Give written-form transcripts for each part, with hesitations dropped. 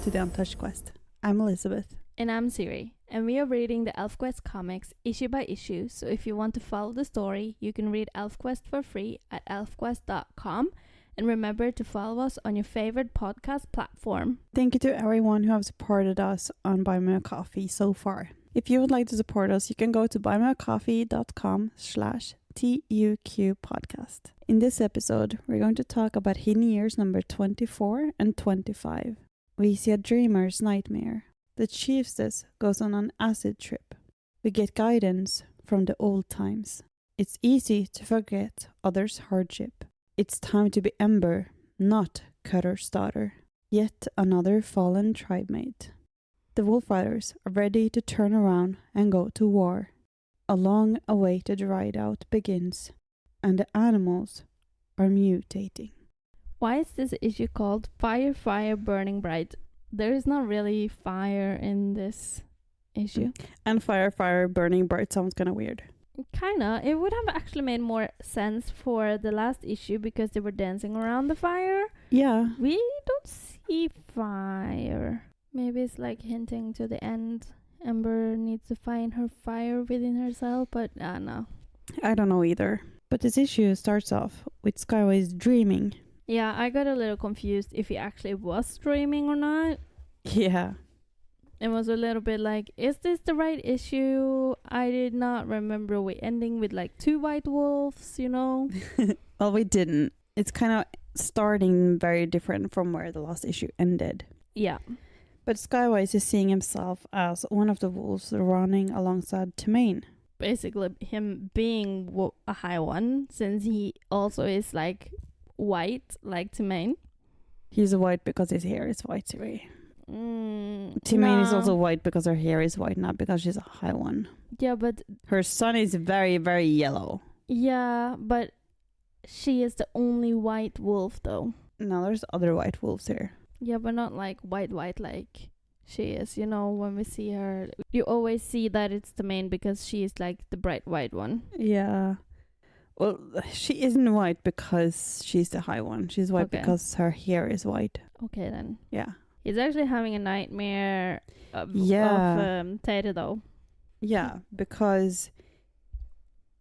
to the Untouched Quest. I'm Elizabeth. And I'm Siri, and we are reading the ElfQuest comics issue by issue, so if you want to follow the story, you can read ElfQuest for free at elfquest.com, and remember to follow us on your favorite podcast platform. Thank you to everyone who have supported us on Buy Me a Coffee so far. If you would like to support us, you can go to buymeacoffee.com/TUQ podcast. In this episode, we're going to talk about Hidden Years number 24 and 25. We see a dreamer's nightmare. The chieftess goes on an acid trip. We get guidance from the old times. It's easy to forget others' hardship. It's time to be Ember, not Cutter's daughter. Yet another fallen tribe mate. The Wolfriders are ready to turn around and go to war. A long-awaited ride-out begins, and the animals are mutating. Why is this issue called Fire, Fire, Burning Bright? There is not really fire in this issue. And Fire, Fire, Burning Bright sounds kind of weird. Kinda. It would have actually made more sense for the last issue because they were dancing around the fire. Yeah. We don't see fire. Maybe it's like hinting to the end. Ember needs to find her fire within herself, but no. I don't know either. But this issue starts off with Skywise dreaming. Yeah, I got a little confused if he actually was dreaming or not. Yeah. It was a little bit like, is this the right issue? I did not remember we ending with like 2 white wolves, you know? Well, we didn't. It's kind of starting very different from where the last issue ended. Yeah. But Skywise is seeing himself as one of the wolves running alongside Timmain. Basically, him being a high one, since he also is like white, like Timmain. He's white because his hair is white, Siri. Timmain is also white because her hair is white, not because she's a high one. Yeah, but her son is very, very yellow. Yeah, but she is the only white wolf, though. No, there's other white wolves here. Yeah, but not like white like she is. You know, when we see her, you always see that it's Timmain because she is like the bright white one. Yeah. Well, she isn't white because she's the high one. She's white because her hair is white. Okay, then. Yeah. He's actually having a nightmare of Teir, though. Yeah, because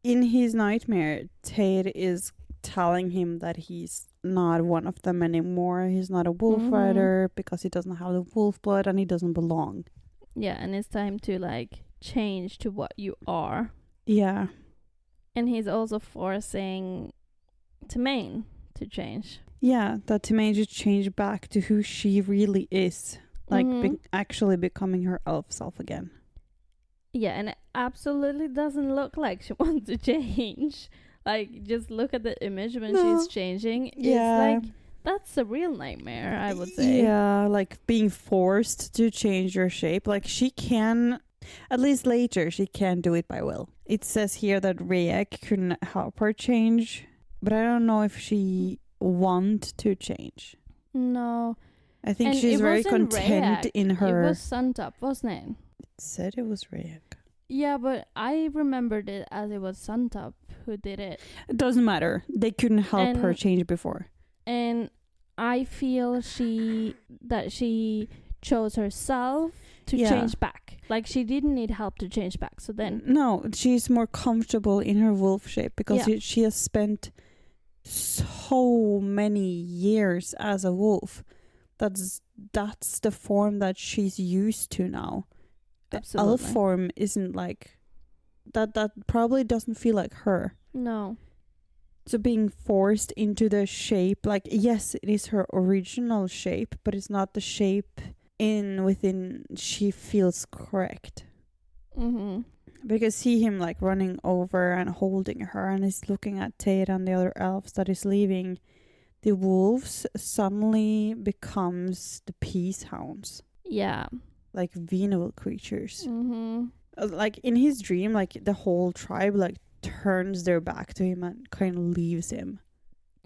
in his nightmare, Teir is telling him that he's not one of them anymore. He's not a Wolfrider because he doesn't have the wolf blood and he doesn't belong. Yeah, and it's time to like change to what you are. Yeah. And he's also forcing Timmain to change. Yeah, that Timmain should change back to who she really is. Like actually becoming her elf self again. Yeah, and it absolutely doesn't look like she wants to change. Like, just look at the image when she's changing. Yeah. It's like, that's a real nightmare, I would say. Yeah, like being forced to change your shape. Like she can, at least later, she can do it by will. It says here that Rayek couldn't help her change, but I don't know if she want to change. No. I think she's very content in her... It was Suntop, wasn't it? It said it was Rayek. Yeah, but I remembered it as it was Suntop who did it. It doesn't matter. They couldn't help her change before. And I feel that she chose herself to change back. Like, she didn't need help to change back. So then... No, she's more comfortable in her wolf shape because she has spent so many years as a wolf. That's the form that she's used to now. Absolutely. Elf form isn't like that probably doesn't feel like her. No. So being forced into the shape, like, yes, it is her original shape, but it's not the shape within she feels correct. Because see him like running over and holding her, and he's looking at Teir and the other elves that is leaving. The wolves suddenly becomes the peace hounds. Yeah. Like Winnowwill creatures. Like in his dream, like the whole tribe like turns their back to him and kind of leaves him.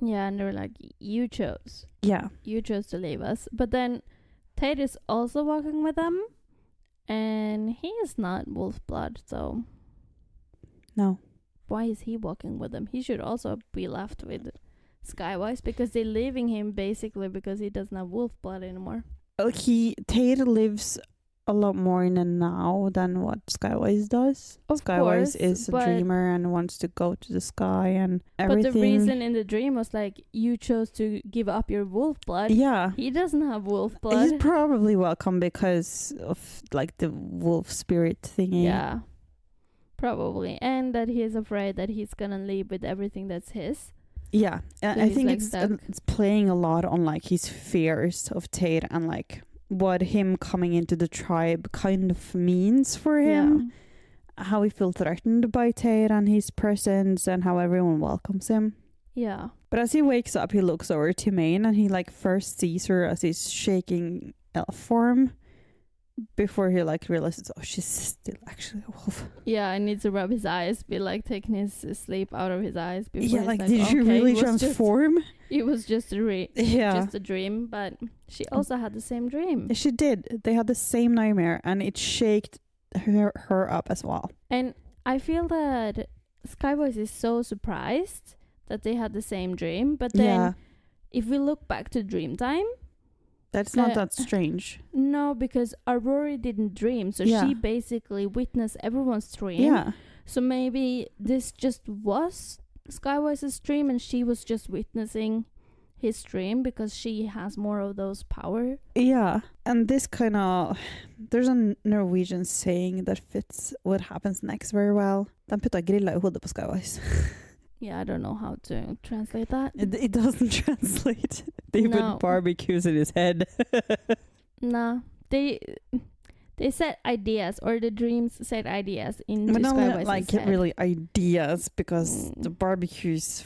Yeah, and they're like, you chose. Yeah. You chose to leave us. But then Teir is also walking with them. And he is not wolf blood, so... No. Why is he walking with them? He should also be left with Skywise, because they're leaving him basically because he doesn't have wolf blood anymore. Teir lives a lot more in the now than what Skywise does. Of Skywise course, is a but- dreamer and wants to go to the sky and everything. But the reason in the dream was like, you chose to give up your wolf blood. Yeah. He doesn't have wolf He's blood. probably welcome because of like the wolf spirit thingy. Yeah. Probably. And that he is afraid that he's gonna leave with everything that's his. Yeah. And So I he's, think like, stuck. it's playing a lot on like his fears of Teir and like what him coming into the tribe kind of means for him. How he feels threatened by Teir and his presence and how everyone welcomes him. Yeah. But as he wakes up, he looks over to Timmain and he like first sees her as he's shaking elf form before he like realizes, oh, she's still actually a wolf. Yeah, I need to rub his eyes, be like taking his sleep out of his eyes before Yeah, he's like, like, did you okay, really it was transform? It was just Yeah. just a dream, but she also had the same dream. She did. They had the same nightmare and it shaked her up as well. And I feel that Skywise is so surprised that they had the same dream, but then if we look back to Dreamtime, that's not that strange. no, because Aurora didn't dream, so she basically witnessed everyone's dream. Yeah. So maybe this just was Skywise's dream and she was just witnessing his dream because she has more of those power. Yeah. And this kind of... There's a Norwegian saying that fits what happens next very well. Den putta grilla I hodet på Skywise. Yeah, I don't know how to translate that. It doesn't translate. They put barbecues in his head. No. They set ideas, or the dreams set ideas into But not Skywise's like head. really ideas, because the barbecues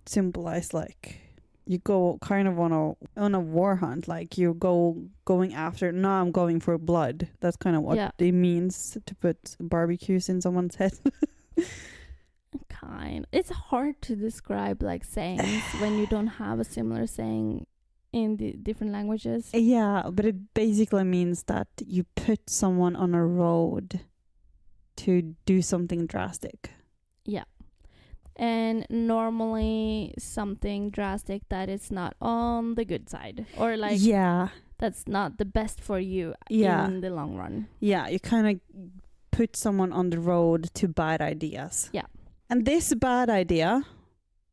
symbolize like you go kind of on a war hunt, like you going after. No, I'm going for blood. That's kind of what it means to put barbecues in someone's head. It's hard to describe like sayings when you don't have a similar saying in the different languages. Yeah, but it basically means that you put someone on a road to do something drastic. Yeah. And normally something drastic that is not on the good side, or like that's not the best for you in the long run. Yeah, you kind of put someone on the road to bad ideas. Yeah. And this bad idea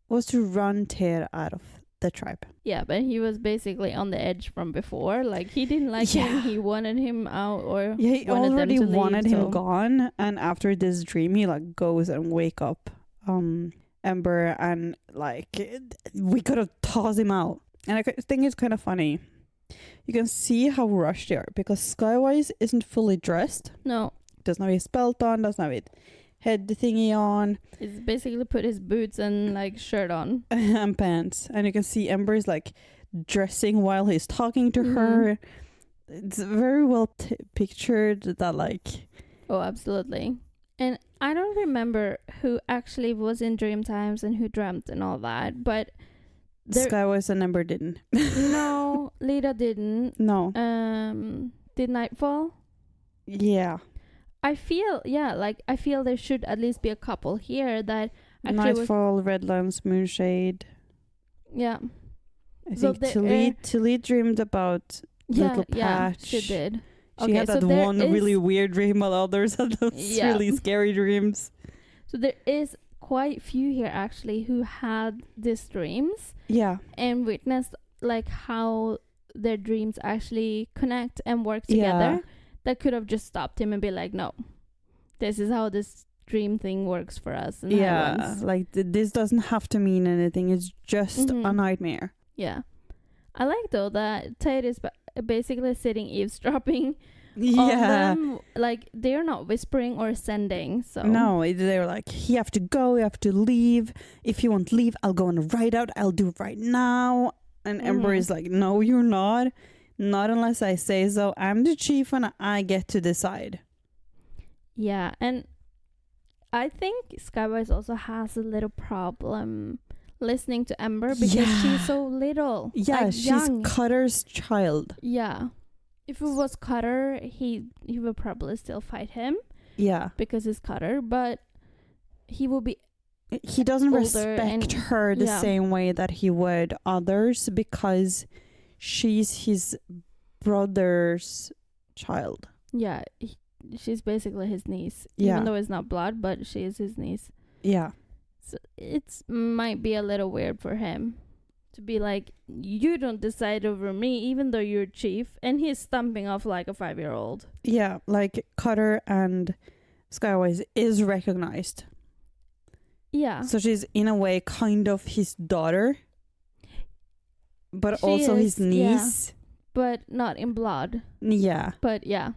was to run Teir out of the tribe. Yeah, but he was basically on the edge from before. Like, he didn't like him. He wanted him out, or he wanted already them to wanted leave, him gone. And after this dream, he like goes and wake up Ember, and like we could have tossed him out. And I think it's kind of funny. You can see how rushed they are because Skywise isn't fully dressed. No, doesn't have his belt on. Doesn't have his head thingy on. He's basically put his boots and like shirt on and pants, and you can see Ember's like dressing while he's talking to her. It's very well pictured that like oh, absolutely. And I don't remember who actually was in Dreamtimes and who dreamt and all that, but Skywise and Ember didn't. No, Leetah didn't. No. Did Nightfall? Yeah. I feel there should at least be a couple here that actually Nightfall, Redlands, Moonshade. Yeah. I think Tilly dreamed about Little Patch. Yeah, she did. She had that one really weird dream, while others had those really scary dreams. So there is quite few here actually who had these dreams. Yeah. And witnessed like how their dreams actually connect and work together. That could have just stopped him and be like, no, this is how this dream thing works for us. And like this doesn't have to mean anything. It's just a nightmare. Yeah. I like though that Teir is basically sitting eavesdropping on them. Like, they're not whispering or sending. So no, they're like, you have to go, you have to leave. If you won't leave, I'll go on a ride out. I'll do it right now. And Ember is like, no, you're not. Not unless I say so. I'm the chief and I get to decide. Yeah, and I think Skywise also has a little problem listening to Ember because she's so little. Yeah, like, she's young. Cutter's child. Yeah. If it was Cutter, he would probably still fight him. Yeah. Because he's Cutter, but he will be he doesn't respect her the same way that he would others because she's his brother's child. Yeah, she's basically his niece. Yeah. Even though it's not blood, but she is his niece. Yeah. So it's might be a little weird for him to be like, you don't decide over me, even though you're chief, and he's stomping off like a 5-year-old. Yeah, like Cutter and Skywise is recognized. Yeah. So she's in a way kind of his daughter, but She also is, his niece. But not in blood. Yeah. But yeah.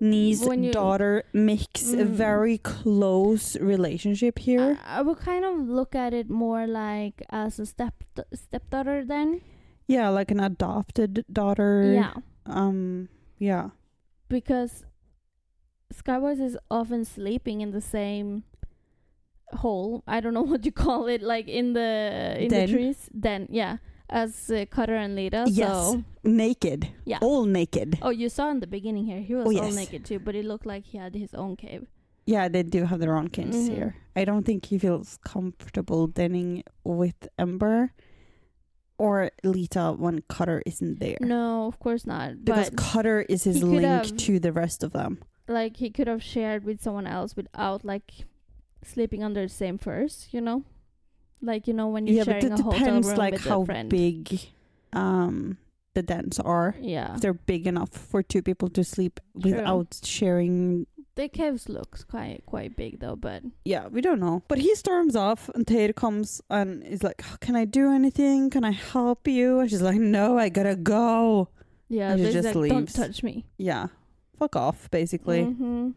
Niece, daughter mix a very close relationship here. I would kind of look at it more like as a stepdaughter then. Yeah, like an adopted daughter. Yeah. Yeah. Because Skywise is often sleeping in the same hole. I don't know what you call it, like in the trees. Den, yeah. As Cutter and Leetah. Yes. So naked. Yeah. All naked. Oh, you saw in the beginning here. He was all naked too, but it looked like he had his own cave. Yeah, they do have their own caves here. I don't think he feels comfortable denning with Ember or Leetah when Cutter isn't there. No, of course not. Because but Cutter is his link to the rest of them. Like, he could have shared with someone else without, like, sleeping under the same furs, you know? Like, you know, when you're sharing a hotel room like with how a friend. big the dens are. Yeah. If they're big enough for two people to sleep without sharing. The caves looks quite big though, but yeah, we don't know. But he storms off and Teir comes and is like, can I do anything? Can I help you? And she's like, no, I gotta go. Yeah, and she just like, leaves. Don't touch me. Yeah. Fuck off, basically. Mm-hmm.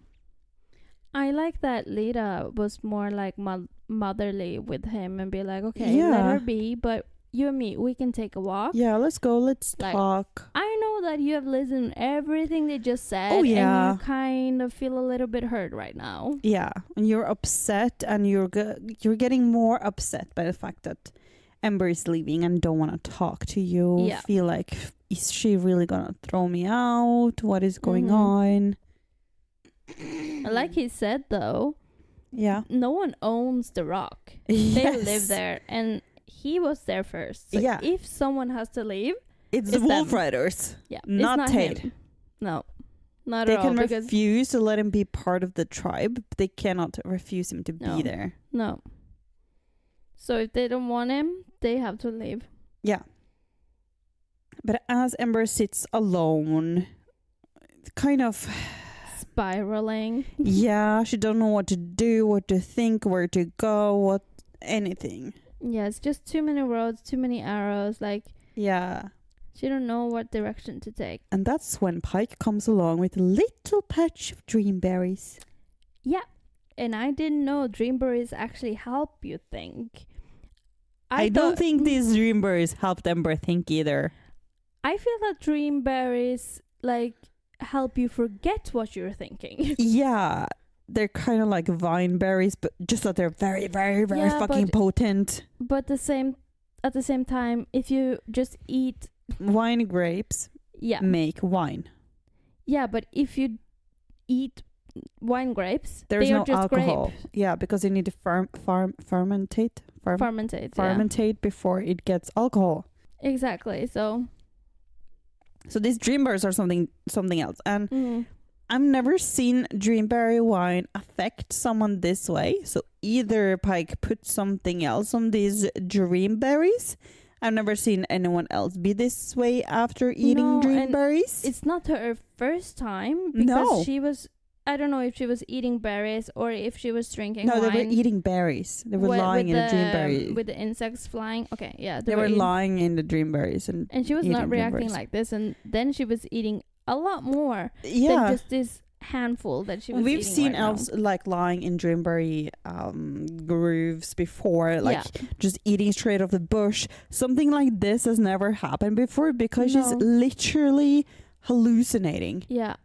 I like that Leetah was more like motherly with him and be like, okay, let her be, but you and me, we can take a walk. Yeah, let's go, let's talk. I know that you have listened to everything they just said. Oh, yeah. And you kind of feel a little bit hurt right now. Yeah, and you're upset and you're getting more upset by the fact that Ember is leaving and don't want to talk to you. Yeah. Feel like, is she really gonna throw me out? What is going on? Like he said though, no one owns the rock. Yes. They live there and he was there first. So if someone has to leave, it's the Wolfriders. Yeah, not Teir. Him. No, not they at all. They can refuse to let him be part of the tribe, but they cannot refuse him to be there. No. So if they don't want him, they have to leave. Yeah. But as Ember sits alone, kind of spiraling. Yeah, she don't know what to do, what to think, where to go, anything. Yeah, it's just too many roads, too many arrows. Like, yeah, she don't know what direction to take. And that's when Pike comes along with a little patch of dreamberries. Yeah, and I didn't know dreamberries actually help you think. I don't think these dreamberries helped Ember think either. I feel that dreamberries like help you forget what you're thinking. Yeah, they're kind of like vine berries, but just that they're very, very, very fucking potent. But at the same time, if you just eat wine grapes, make wine. Yeah, but if you eat wine grapes, there's they no are just alcohol. Grape. Yeah, because you need to fermentate before it gets alcohol. Exactly. So these dreamberries are something else, and I've never seen dreamberry wine affect someone this way. So either Pike put something else on these dreamberries. I've never seen anyone else be this way after eating dreamberries. It's not her first time because she was. I don't know if she was eating berries or if she was drinking wine. No, they were eating berries. They were lying in the dreamberries. With the insects flying. Okay, yeah. They were lying in the dreamberries. And she was not reacting like this. And then she was eating a lot more than just this handful that she was eating. We've seen elves like lying in dreamberry grooves before, like just eating straight off the bush. Something like this has never happened before because she's literally hallucinating. Yeah.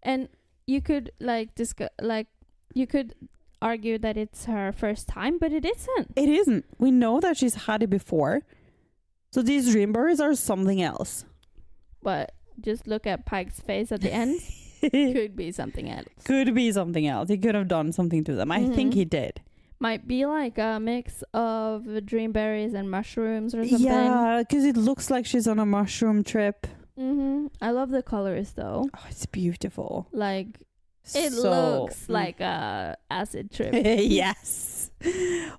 And you could you could argue that it's her first time, but it isn't. It isn't. We know that she's had it before. So these dreamberries are something else. But just look at Pike's face at the end. Could be something else. Could be something else. He could have done something to them. I think he did. Might be like a mix of dreamberries and mushrooms or something. Yeah, because it looks like she's on a mushroom trip. I love the colors though. Oh, it's beautiful. Like it looks like a acid trip. Yes.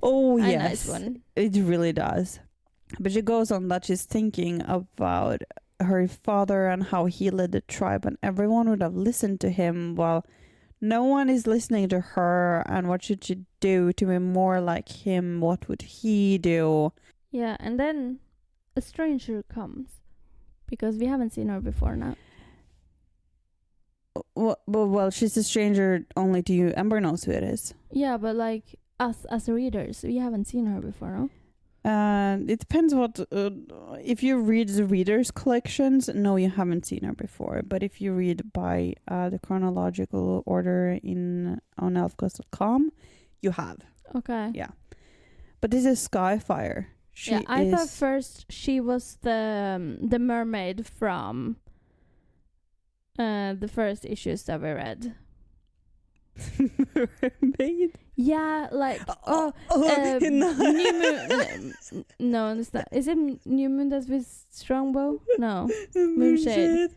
Oh, a yes. nice one. It really does. But she goes on that she's thinking about her father and how he led the tribe, and everyone would have listened to him while no one is listening to her. And what should she do to be more like him? What would he do? Yeah, and then a stranger comes because we haven't seen her before now. Well, she's a stranger only to you. Ember knows who it is. Yeah, but like us as readers, we haven't seen her before, no? It depends what... if you read the readers' collections, no, you haven't seen her before. But if you read by the chronological order on elfquest.com, you have. Okay. Yeah. But this is Skyfire. I thought first she was the mermaid from the first issues that we read. Mermaid? Yeah, like New Moon. No, it's not. Is it New Moon that's with Strongbow? No, Moonshade.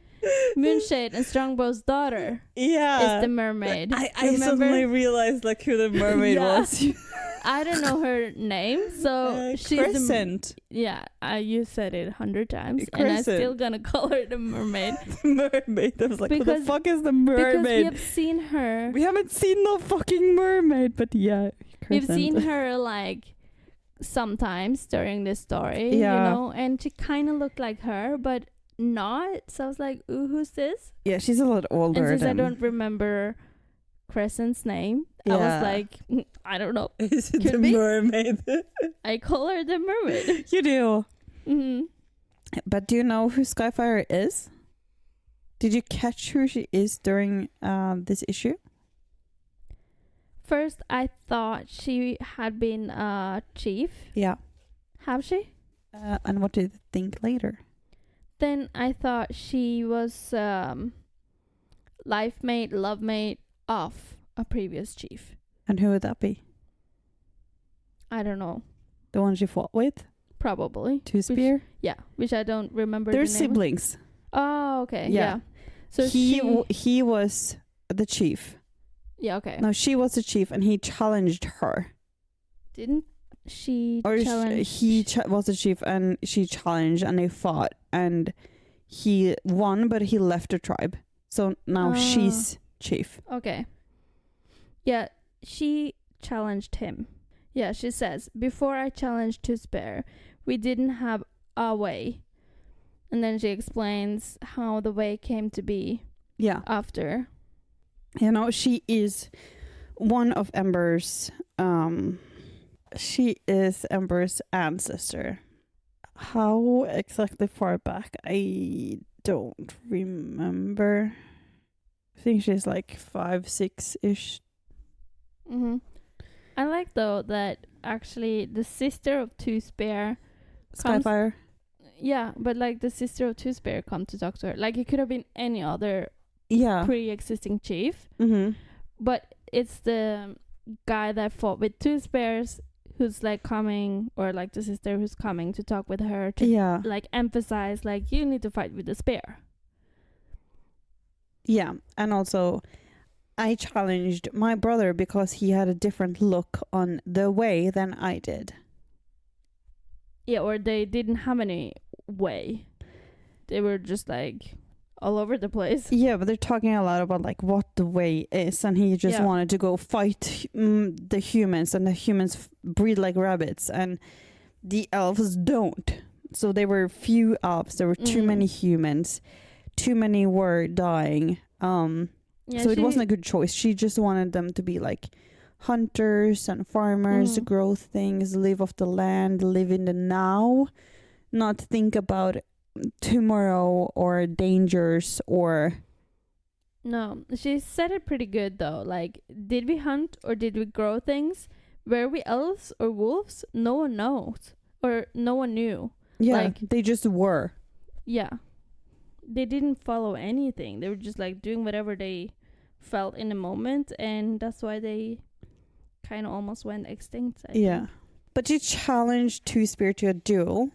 Moonshade and Strongbow's daughter. Yeah, is the mermaid. I suddenly realized like who the mermaid was. I don't know her name, so she's Crescent. You said it 100 times, and I'm still gonna call her the mermaid. Mermaid. I was like, who the fuck is the mermaid? Because we have seen her. We haven't seen no fucking mermaid, but yeah, Crescent. We've seen her like sometimes during this story, you know, and she kind of looked like her, but not. So I was like, ooh, who's this? Yeah, she's a lot older. And since I don't remember Crescent's name, I was like, I don't know. Is it the mermaid? I call her the mermaid. You do. Mm-hmm. But do you know who Skyfire is? Did you catch who she is during this issue? First, I thought she had been a chief. Yeah. Have she? And what did you think later? Then I thought she was life mate, love mate of a previous chief. And who would that be? I don't know. The one she fought with? Probably. Two Spear? Which I don't remember. They're the name siblings. Of. Oh, okay. Yeah. So he was the chief. Yeah, okay. No, she was the chief and he challenged her. Didn't she challenge? He was the chief and she challenged and they fought and he won, but he left the tribe. So now she's chief. Okay. Yeah, she challenged him. Yeah, she says, before I challenged to spare, we didn't have a way. And then she explains how the way came to be. Yeah. After. You know, she is one of Ember's... she is Ember's ancestor. How exactly far back? I don't remember. I think she's like 5-6-ish. Mm-hmm. I like though that actually the sister of Two Spear Skyfire. Yeah, but like the sister of Two Spear come to talk to her. Like it could have been any other pre-existing chief. Mm-hmm. But it's the guy that fought with Two Spears who's like coming, or like the sister who's coming to talk with her to like emphasize like you need to fight with the spear. Yeah, and also I challenged my brother because he had a different look on the way than I did. Yeah, or they didn't have any way. They were just like all over the place. Yeah, but they're talking a lot about like what the way is, and he just wanted to go fight the humans, and the humans breed like rabbits, and the elves don't. So there were few elves. There were too many humans. Too many were dying. So it wasn't a good choice. She just wanted them to be like hunters and farmers, grow things, live off the land, live in the now, not think about tomorrow or dangers or... No, she said it pretty good though. Like, did we hunt or did we grow things? Were we elves or wolves? No one knows. Or no one knew. Yeah, like, they just were. Yeah. They didn't follow anything. They were just like doing whatever they felt in the moment, and that's why they kind of almost went extinct. I think. But she challenged Two Spear to a duel.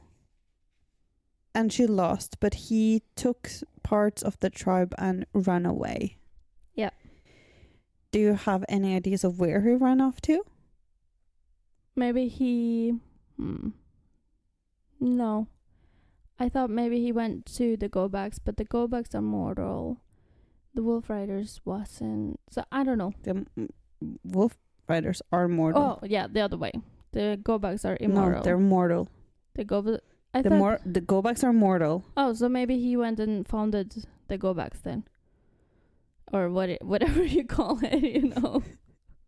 and she lost, but he took parts of the tribe and ran away. Yeah. Do you have any ideas of where he ran off to? Maybe he... No. I thought maybe he went to the go-backs, but the go-backs are mortal. The Wolfriders wasn't. So I don't know. The Wolfriders are mortal. Oh, yeah, the other way. The go-backs are immortal. No, they're mortal. The go-backs... The go-backs are mortal. Oh, so maybe he went and founded the go-backs then. Or whatever you call it, you know.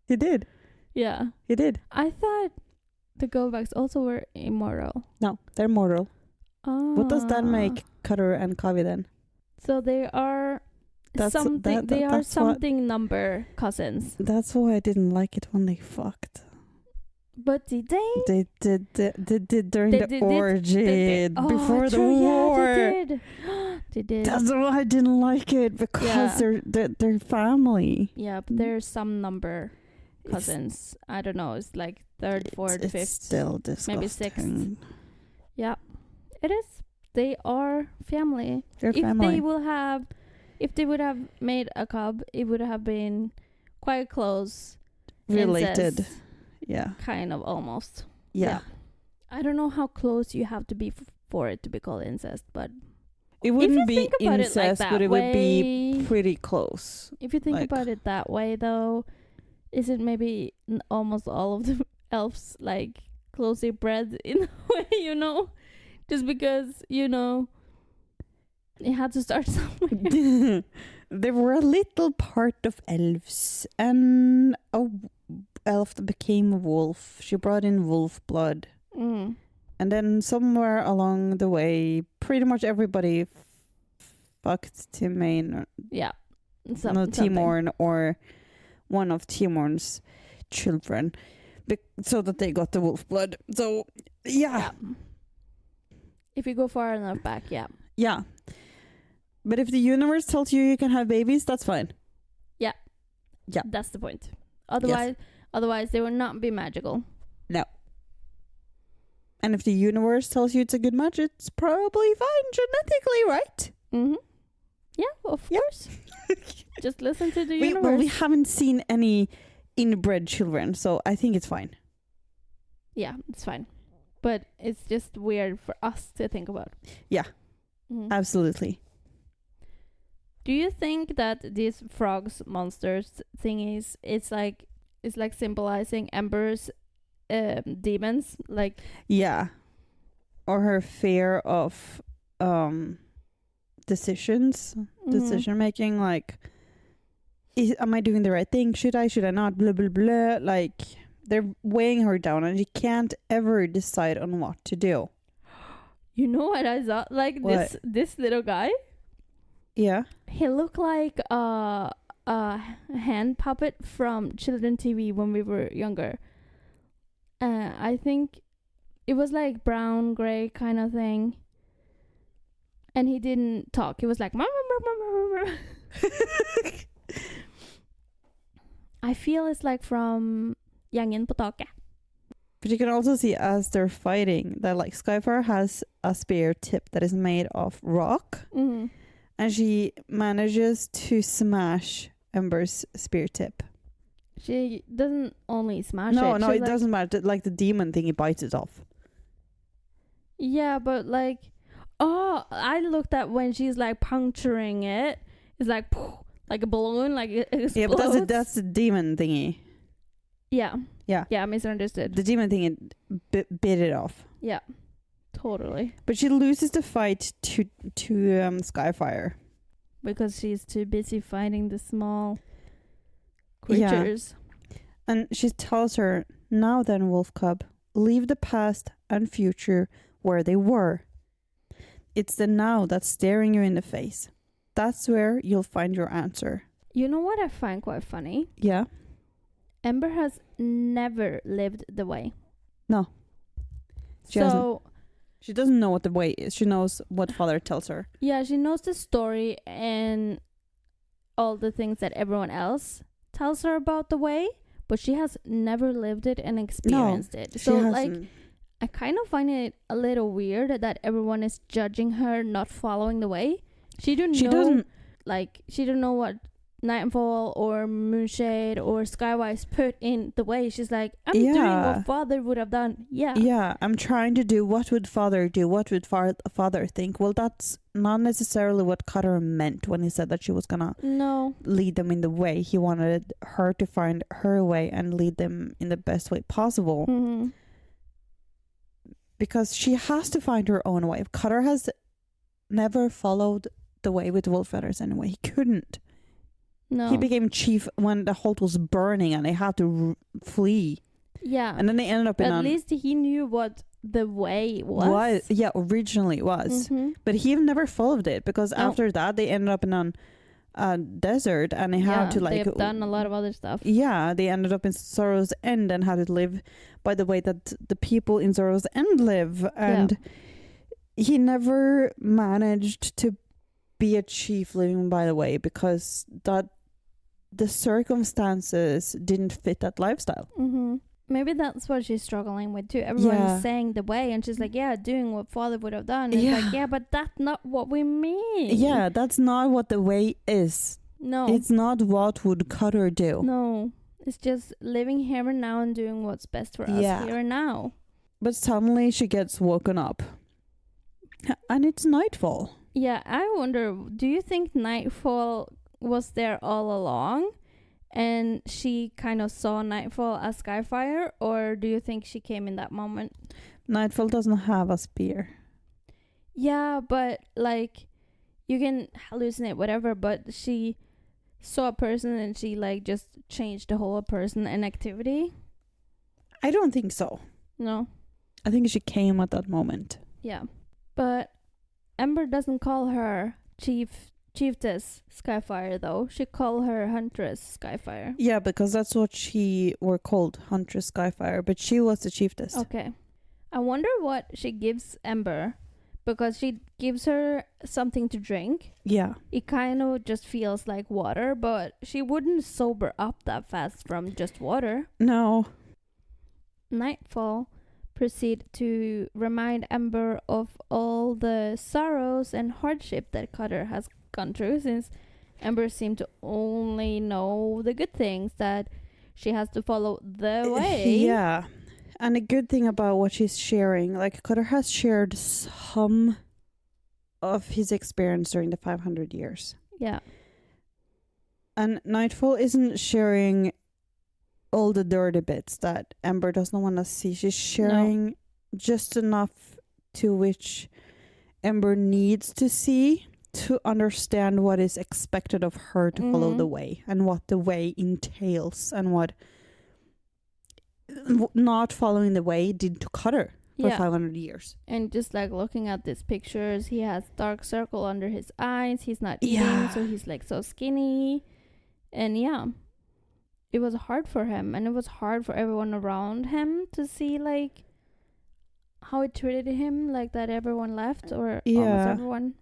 He did. Yeah. He did. I thought the go-backs also were immortal. No, they're mortal. Oh. What does that make Cutter and Kavi then? So they are something number cousins. That's why I didn't like it when they fucked. But did they? They did during the orgy before the war. Yeah, they did. They did. That's why I didn't like it, because they're family. Yeah, but there's some number cousins. I don't know. It's like third, fourth, fifth. It's still disgusting. Maybe sixth. Yeah, it is. They are family. They're family. If they would have made a cub, it would have been quite close. Related. Incest, yeah. Kind of almost. Yeah. I don't know how close you have to be for it to be called incest, but it wouldn't be incest, like but it would be pretty close. If you think about it that way, though, isn't maybe almost all of the elves like closely bred in a way, you know? Just because, you know, it had to start somewhere. There were a little part of elves, and a elf that became a wolf. She brought in wolf blood. Mm. And then somewhere along the way, pretty much everybody fucked Timmain. Yeah. Timorn or one of Timorn's children, so that they got the wolf blood. So, yeah. If you go far enough back, yeah. Yeah. But if the universe tells you can have babies, that's fine. Yeah. Yeah. That's the point. Otherwise they will not be magical. No. And if the universe tells you it's a good match, it's probably fine genetically, right? Mm-hmm. Yeah, of course. Just listen to the universe. Well, we haven't seen any inbred children, so I think it's fine. Yeah, it's fine. But it's just weird for us to think about. Yeah, absolutely. Do you think that these frogs monsters thingies, it's like symbolizing Ember's demons, like? Yeah, or her fear of decision making, like, am I doing the right thing? Should I not? Blah blah blah. Like, they're weighing her down, and she can't ever decide on what to do. You know what I thought? Like, what? this little guy. Yeah. He looked like a hand puppet from children TV when we were younger. I think it was like brown, gray kind of thing. And he didn't talk. He was like... I feel it's like from Gjengen på taket. But you can also see as they're fighting that, like, Skyfire has a spear tip that is made of rock. Mm-hmm. And she manages to smash Ember's spear tip. She doesn't only smash it. No, it doesn't matter. Like, the demon thing, he bites it off. Yeah, but like... Oh, I looked at when she's like puncturing it. It's like... Like a balloon, like it explodes. Yeah, but that's the demon thingy. Yeah. Yeah. Yeah, I misunderstood. The demon thingy bit it off. Yeah. Totally. But she loses the fight to Skyfire. Because she's too busy fighting the small creatures. Yeah. And she tells her, now then, Wolf Cub, leave the past and future where they were. It's the now that's staring you in the face. That's where you'll find your answer. You know what I find quite funny? Yeah. Ember has never lived the way. No. She doesn't know what the way is. She knows what father tells her. Yeah, she knows the story and all the things that everyone else tells her about the way, but she has never lived it and experienced it. So, like, I kind of find it a little weird that everyone is judging her not following the way. She don't know what Nightfall or Moonshade or Skywise put in the way. She's like, I'm doing what father would have done. Yeah, I'm trying to do what would father do, what would father think. Well, that's not necessarily what Cutter meant when he said that she was gonna lead them in the way. He wanted her to find her way and lead them in the best way possible. Mm-hmm. Because she has to find her own way. Cutter has never followed the way with Wolfriders anyway. He couldn't. No. He became chief when the holt was burning and they had to flee. Yeah. And then they ended up in at least he knew what the way was. Yeah, originally was. Mm-hmm. But he never followed it because after that they ended up in a desert and they had to like... they've done a lot of other stuff. Yeah, they ended up in Sorrow's End and had to live by the way that the people in Sorrow's End live. And he never managed to be a chief living by the way because that the circumstances didn't fit that lifestyle. Mm-hmm. Maybe that's what she's struggling with too. Everyone is saying the way and she's like, doing what father would have done. And it's like, but that's not what we mean. Yeah, that's not what the way is. No. It's not what would Cutter do. No. It's just living here and now and doing what's best for us here and now. But suddenly she gets woken up. And it's Nightfall. Yeah, I wonder, do you think Nightfall was there all along and she kind of saw Nightfall as Skyfire, or do you think she came in that moment? Nightfall doesn't have a spear. Yeah, but like you can hallucinate whatever, but she saw a person and she like just changed the whole person and activity. I don't think so. No. I think she came at that moment. Yeah. But Ember doesn't call her chieftess Skyfire though. She called her Huntress Skyfire. Yeah, because that's what she were called, Huntress Skyfire, but she was the chieftess. Okay. I wonder what she gives Ember, because she gives her something to drink. Yeah. It kind of just feels like water, but she wouldn't sober up that fast from just water. No. Nightfall proceed to remind Ember of all the sorrows and hardship that Cutter has gone through, since Ember seemed to only know the good things, that she has to follow the way. Yeah. And a good thing about what she's sharing, like Cutter has shared some of his experience during the 500 years. Yeah. And Nightfall isn't sharing all the dirty bits that Ember doesn't want to see. She's sharing just enough to which Ember needs to see to understand what is expected of her to follow the way, and what the way entails, and what not following the way did to Cutter for 500 years. And just like looking at these pictures, he has dark circle under his eyes. He's not eating, so he's like so skinny. And it was hard for him, and it was hard for everyone around him to see like how it treated him, like that everyone left, or almost everyone.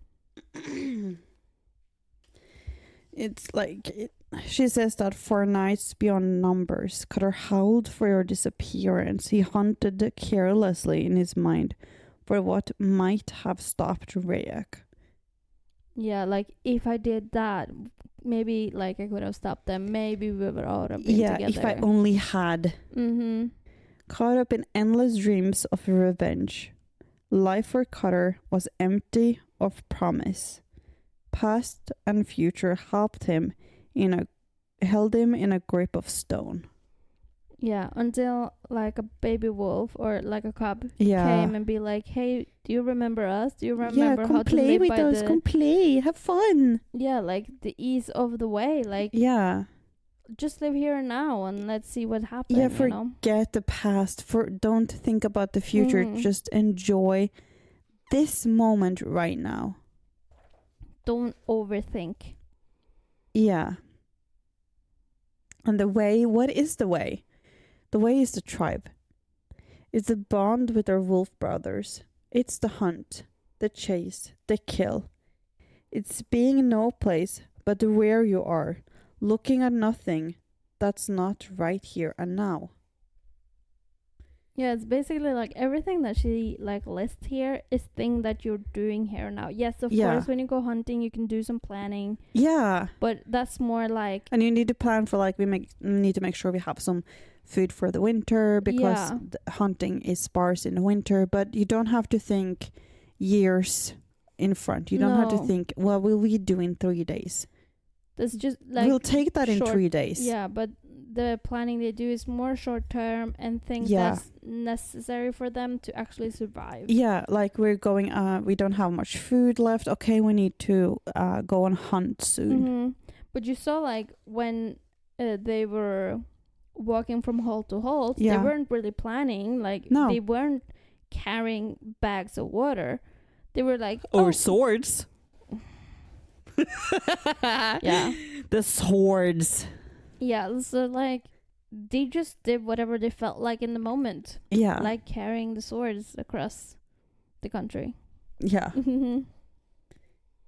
It's like she says that for nights beyond numbers, Cutter howled for your disappearance. He hunted carelessly in his mind for what might have stopped Rayek. Yeah, like if I did that, maybe like I could have stopped them. Maybe we would all have been together. If I only had. Caught up in endless dreams of revenge, life for Cutter was empty of promise. Past and future held him in a grip of stone. Yeah, until like a baby wolf or like a cub came and be like, "Hey, do you remember us? Do you remember how to live by the... Come play, have fun." Yeah, like the ease of the way, like just live here and now and let's see what happens. Yeah, forget the past. Don't think about the future. Just enjoy this moment right now. Don't overthink. Yeah. And the way, what is the way? The way is the tribe. It's the bond with our wolf brothers. It's the hunt, the chase, the kill. It's being in no place but where you are, looking at nothing that's not right here and now. Yeah, it's basically like everything that she like lists here is thing that you're doing here now. Yes, of course, when you go hunting, you can do some planning. Yeah. But that's more like... And you need to plan for like, need to make sure we have some food for the winter because the hunting is sparse in the winter. But you don't have to think years in front. You don't have to think, what will we do in 3 days? That's just like... We'll take that in 3 days. Yeah, but the planning they do is more short term and things that's necessary for them to actually survive. Yeah, like we're going, we don't have much food left. Okay, we need to go on hunt soon. But you saw like when they were walking from holt to holt, they weren't really planning. Like they weren't carrying bags of water. They were like... Or swords. Yeah. The swords. Yeah, so like they just did whatever they felt like in the moment. Yeah. Like carrying the swords across the country. Yeah.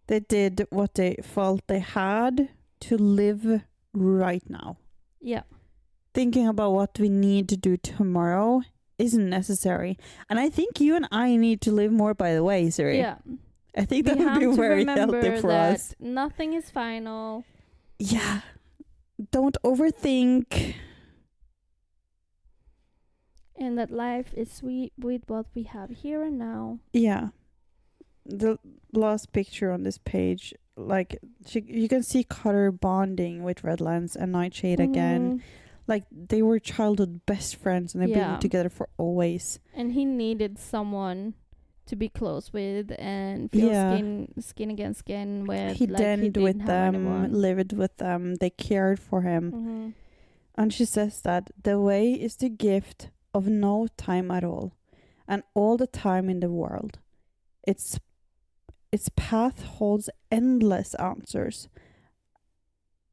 They did what they felt they had to live right now. Yeah. Thinking about what we need to do tomorrow isn't necessary. And I think you and I need to live more by the way, Siri. Yeah. I think that would be very healthy for us. Nothing is final. Yeah. Don't overthink. And that life is sweet with what we have here and now. Yeah. The last picture on this page, like you can see Cutter bonding with Redlands and Nightshade again. Like they were childhood best friends and they've been together for always. And he needed someone to be close with and feel skin against skin with. He denned with them, lived with them, they cared for him. And she says that the way is the gift of no time at all and all the time in the world. Its path holds endless answers,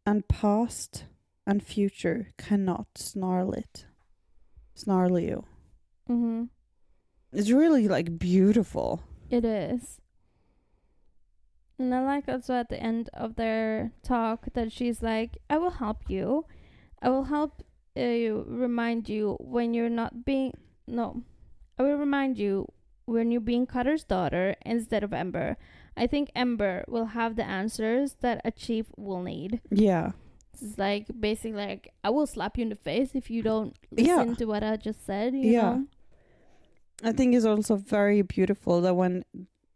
and past and future cannot snarl you. It's really like beautiful. It is. And I like also at the end of their talk that she's like, I will help you. I will help you remind you when you're not being... No. I will remind you when you're being Cutter's daughter instead of Ember. I think Ember will have the answers that a chief will need. Yeah. It's like basically like, I will slap you in the face if you don't listen to what I just said. You know? I think it's also very beautiful that when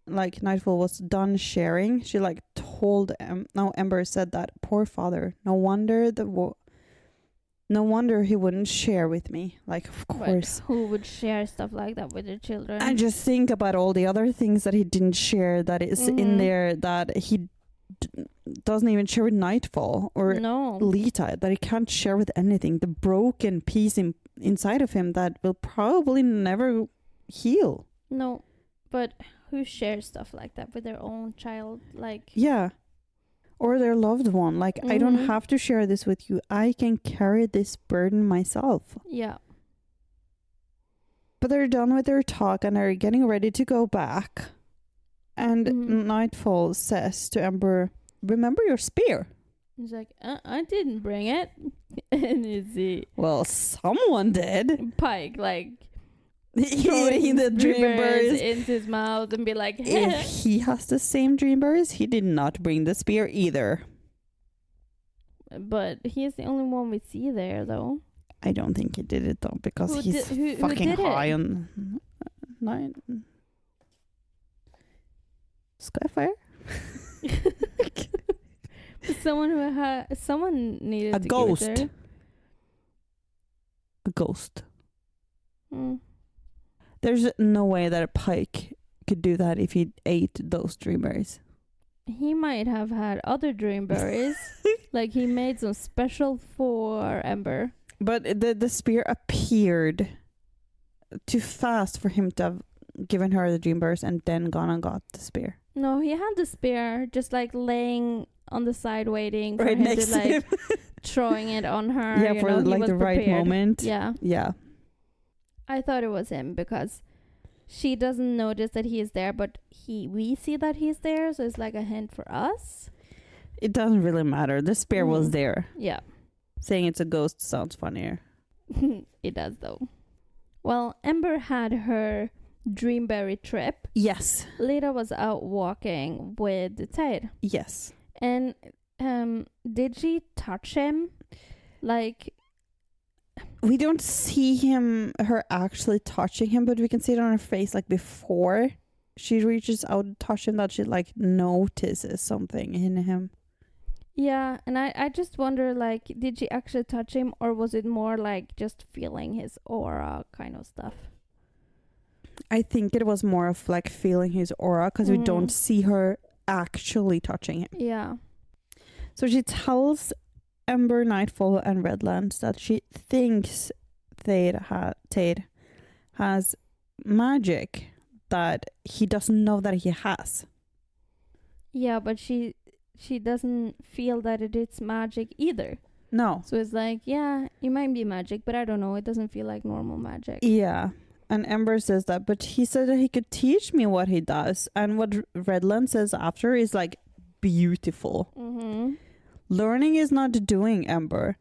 like Nightfall was done sharing, she like told Ember said that poor father. No wonder he wouldn't share with me. Like, of course. But who would share stuff like that with their children? And just think about all the other things that he didn't share that is in there that he doesn't even share with Nightfall or Leetah, that he can't share with anything. The broken piece inside of him that will probably never heal. No, but who shares stuff like that with their own child? Like, yeah. Or their loved one. Like, I don't have to share this with you. I can carry this burden myself. Yeah. But they're done with their talk and they're getting ready to go back. And Nightfall says to Ember, remember your spear? He's like, I didn't bring it. And you see... Well, someone did. Pike, like... eating the dreamberries into his mouth and be like, if he has the same dreamberries, he did not bring the spear either. But he's the only one we see there, though. I don't think he did it though, because he's fucking high on nine. Skyfire. Someone needed a to ghost. give it there. A ghost. There's no way that a Pike could do that if he ate those dreamberries. He might have had other dreamberries. Like he made some special for Ember. But the spear appeared too fast for him to have given her the dreamberries and then gone and got the spear. No, he had the spear just like laying on the side waiting for right him next to like him. throwing it on her. Yeah, for like the right moment. Yeah. Yeah. I thought it was him because she doesn't notice that he is there, but we see that he's there, so it's like a hint for us. It doesn't really matter. The spear was there. Yeah. Saying it's a ghost sounds funnier. It does though. Well, Ember had her dreamberry trip. Yes. Leetah was out walking with Teir. Yes. And did she touch him? Like, we don't see her actually touching him, but we can see it on her face, like before she reaches out to touch him, that she like notices something in him. yeah, and I just wonder, like, did she actually touch him, or was it more like just feeling his aura kind of stuff? I think it was more of like feeling his aura, because we don't see her actually touching him. Yeah. So she tells Ember, Nightfall, and Redlands that she thinks Teir has magic that he doesn't know that he has. Yeah, but she doesn't feel that it is magic either. No. So it's like, yeah, it might be magic, but I don't know. It doesn't feel like normal magic. Yeah. And Ember says that, but he said that he could teach me what he does. And what Redland says after is like beautiful. Mm-hmm. Learning is not doing, Ember.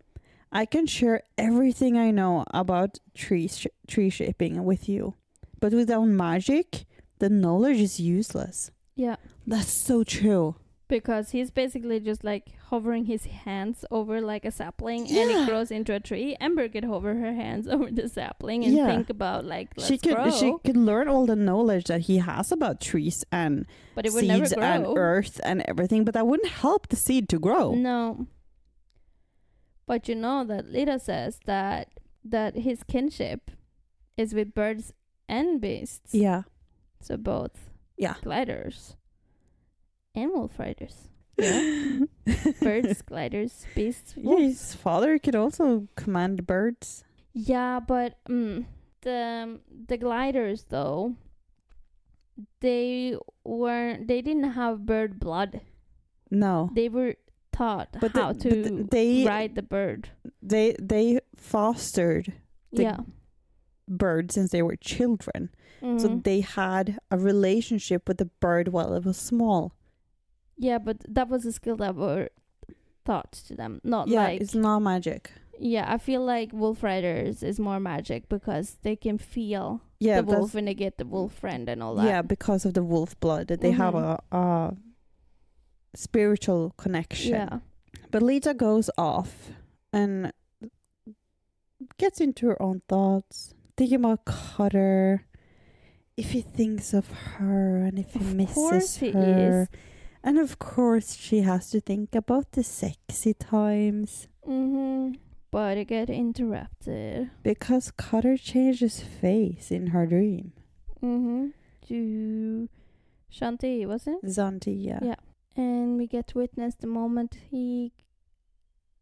I can share everything I know about tree shaping with you. But without magic, the knowledge is useless. Yeah. That's so true. Because he's basically just like hovering his hands over like a sapling, and it grows into a tree. Ember could hover her hands over the sapling and think about like, let's grow. She could learn all the knowledge that he has about trees and but it would seeds never grow. And earth and everything, but that wouldn't help the seed to grow. No. But you know that Leetah says that his kinship is with birds and beasts. Yeah. So both gliders and Wolfriders. Yeah. Birds, gliders, beasts, wolves. Yeah, his father could also command birds. Yeah, but the gliders though, they didn't have bird blood. No. They were taught how to ride the bird. They fostered the bird since they were children. Mm-hmm. So they had a relationship with the bird while it was small. Yeah, but that was a skill that were taught to them. It's not magic. Yeah, I feel like Wolfriders is more magic because they can feel the wolf when they get the wolf friend and all that. Yeah, because of the wolf blood. They have a spiritual connection. Yeah. But Leetah goes off and gets into her own thoughts, thinking about Cutter, if he thinks of her and if he misses her. And of course she has to think about the sexy times. Mm-hmm. But it get interrupted. Because Cutter changed his face in her dream. Mm-hmm. To Zhantees, was it? Zhantees, yeah. Yeah. And we get to witness the moment he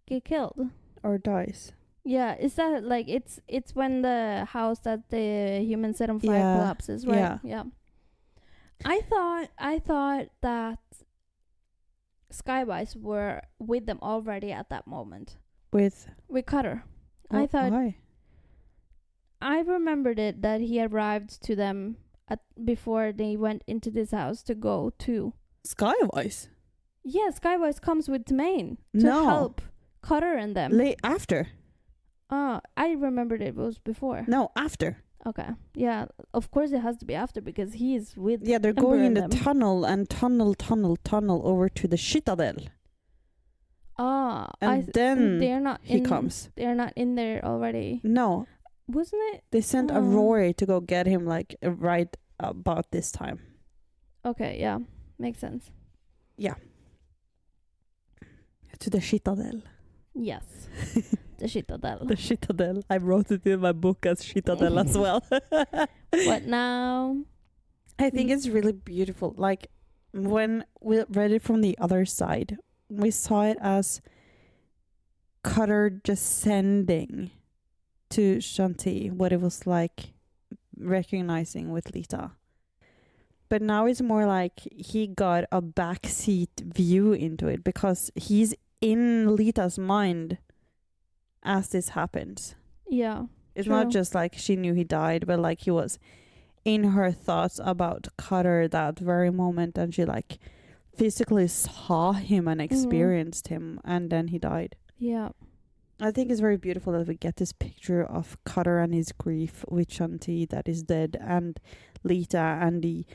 get killed. Or dies. Yeah, is that like it's when the house that the human set on fire collapses, right? Yeah. I thought that Skywise were with them already at that moment. With Cutter. I thought. Why? I remembered it that he arrived to them before they went into this house to go to Skywise. Yeah, Skywise comes with Timmain to help Cutter and them. After. I remembered it was before. No, after. Okay. Yeah, of course it has to be after because he is with Yeah, they're Ember going in the them. tunnel and tunnel over to the citadel. And then they're not he comes. They're not in there already. No. Wasn't it? They sent a Rory to go get him like right about this time. Okay, yeah. Makes sense. Yeah. To the citadel. Yes. The citadel. The citadel. I wrote it in my book as citadel as well. What now? I think it's really beautiful. Like when we read it from the other side, we saw it as Cutter just sending to Zhantees what it was like recognizing with Leetah. But now it's more like he got a backseat view into it because he's in Leetah's mind as this happens. Yeah. It's not just like she knew he died, but like he was in her thoughts about Cutter that very moment, and she like physically saw him and experienced him, and then he died. Yeah. I think it's very beautiful that we get this picture of Cutter and his grief with Zhantee that is dead, and Leetah and the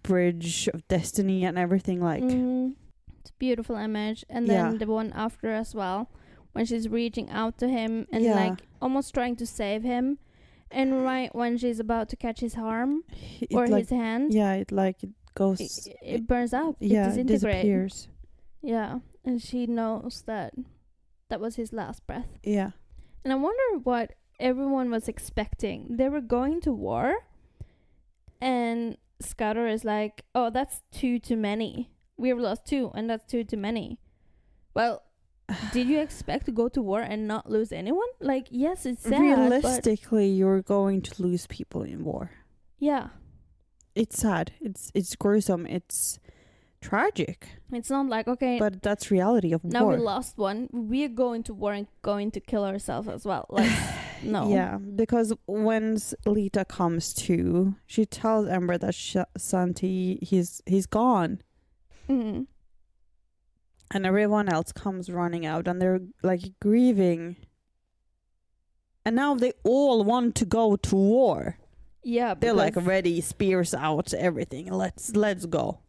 bridge of destiny and everything. Like, it's a beautiful image. And then the one after as well, when she's reaching out to him and like almost trying to save him, and right when she's about to catch his arm or his hand, it goes, it burns up. It disappears. Yeah, and she knows that was his last breath. Yeah. And I wonder what everyone was expecting. They were going to war, and Scouter is like, oh, that's two too many. We've lost 2, and that's 2 too many. Well, did you expect to go to war and not lose anyone? Like, yes, it's sad. Realistically, you're going to lose people in war. Yeah. It's sad. It's gruesome. It's tragic. It's not like, okay, but that's reality of now war. we lost one. We're going to war and going to kill ourselves as well. Like, no. Yeah, because when Leetah comes to, she tells Ember that Zhantee, he's gone. Mm-hmm. And everyone else comes running out, and they're like grieving. And now they all want to go to war. Yeah, they're like ready, spears out, everything. Let's go.